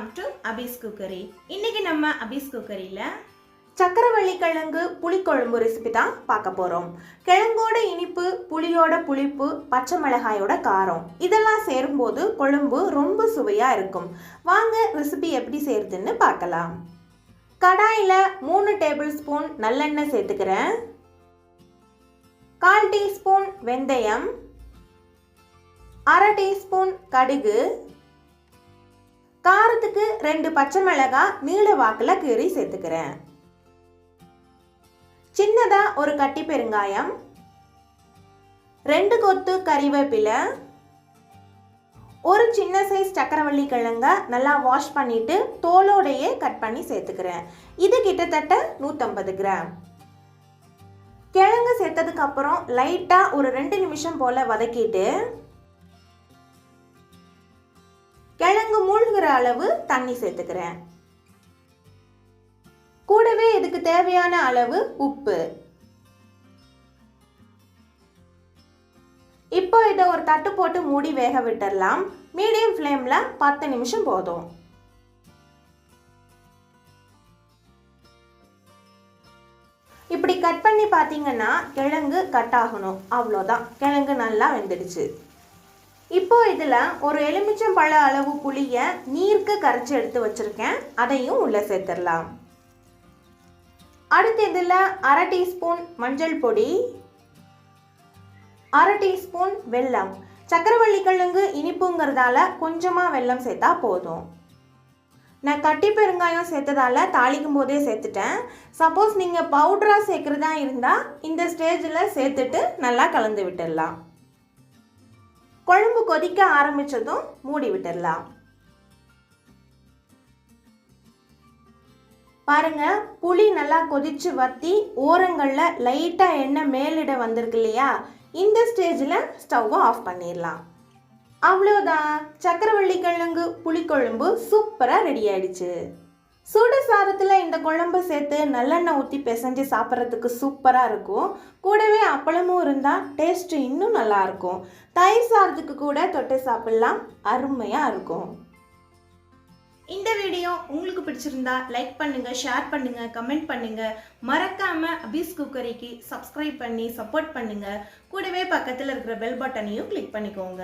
Welcome to Abbe's cookery. இன்னைக்கு நம்ம அபிஸ் குக்கரியில சக்கரவள்ளி கிழங்கு புளிக்குழம்பு ரெசிபி தான் பார்க்க போறோம். கிழங்கோட இனிப்பு, புளியோட புளிப்பு, பச்சை மிளகாயோட காரம் இதெல்லாம் சேரும்போது குழம்பு ரொம்ப சுவையா இருக்கும். வாங்க ரெசிபி எப்படி செய்யறதுன்னு பார்க்கலாம். கடாயில 3 டேபிள் ஸ்பூன் நல்லெண்ணெய் சேர்த்துக்கிறேன். 1/4 டீஸ்பூன் வெந்தயம், 1/2 டீஸ்பூன் கடுகு, காரத்துக்கு 2 பச்சை மிளகாய் நீள வாக்குல கீறி சேர்த்துக்கிறேன். சின்னதா ஒரு கட்டி பெருங்காயம், 2 கொத்து கறிவேப்பிலை, ஒரு சின்ன சைஸ் சக்கரவள்ளி கிழங்க நல்லா வாஷ் பண்ணிட்டு தோலோடையே கட் பண்ணி சேர்த்துக்கிறேன். இது கிட்டத்தட்ட 150 கிராம். கிழங்கு சேர்த்ததுக்கு அப்புறம் லைட்டா ஒரு 2 நிமிஷம் போல வதக்கிட்டு கிழங்கு மூழ்கிற அளவு தண்ணி சேர்த்துக்கிறேன். கூடவே இதுக்கு தேவையான அளவு உப்பு. இப்போ இதை ஒரு தட்டு போட்டு மூடி வேக விட்டுறலாம். மீடியம் ஃப்ளேம்ல 10 நிமிஷம் போதும். இப்படி கட் பண்ணி பார்த்தீங்கன்னா கிழங்கு கட் ஆகணும். அவ்வளோதான், கிழங்கு நல்லா வெந்துடுச்சு. இப்போ இதில் ஒரு எலுமிச்சம்பழ அளவு புளியை நீர்க்க கரைச்சி எடுத்து வச்சிருக்கேன். அதையும் உள்ளே சேர்த்துடலாம். அடுத்து இதில் 1/2 டீஸ்பூன் மஞ்சள் பொடி, 1/2 டீஸ்பூன் வெல்லம். சக்கரவள்ளி கிழங்கு இனிப்புங்கிறதால கொஞ்சமாக வெல்லம் சேர்த்தா போதும். நான் கட்டி பெருங்காயம் சேர்த்ததால தாளிக்கும் போதே சேர்த்துட்டேன். சப்போஸ் நீங்கள் பவுடராக சேர்க்குறதா இருந்தால் இந்த ஸ்டேஜில் சேர்த்துட்டு நல்லா கலந்து விட்டுடலாம். குழம்பு கொதிக்க ஆரம்பிச்சதும் மூடி விட்டுடலாம். பாருங்க, புளி நல்லா கொதிச்சு வத்தி ஓரங்கள்ல லைட்டா எண்ணெய் மேலிட வந்திருக்கு இல்லையா? இந்த ஸ்டேஜில் ஸ்டவ்வை ஆஃப் பண்ணிடலாம். அவ்வளோதான், சக்கரவள்ளி கிழங்கு புளிக்குழம்பு சூப்பராக ரெடி ஆயிடுச்சு. சுடு சாதத்தில் இந்த குழம்பு சேர்த்து நல்லெண்ணெய் ஊற்றி பிசைஞ்சு சாப்பிட்றதுக்கு சூப்பராக இருக்கும். கூடவே அப்பளமும் இருந்தால் டேஸ்ட்டு இன்னும் நல்லாயிருக்கும். தயிர் சாதத்துக்கு கூட தொட்டு சாப்பிட்லாம், அருமையாக இருக்கும். இந்த வீடியோ உங்களுக்கு பிடிச்சிருந்தா லைக் பண்ணுங்கள், ஷேர் பண்ணுங்கள், கமெண்ட் பண்ணுங்கள். மறக்காமல் அபிஸ் குக்கரிக்கு சப்ஸ்கிரைப் பண்ணி சப்போர்ட் பண்ணுங்கள். கூடவே பக்கத்தில் இருக்கிற பெல் பட்டனையும் கிளிக் பண்ணிக்கோங்க.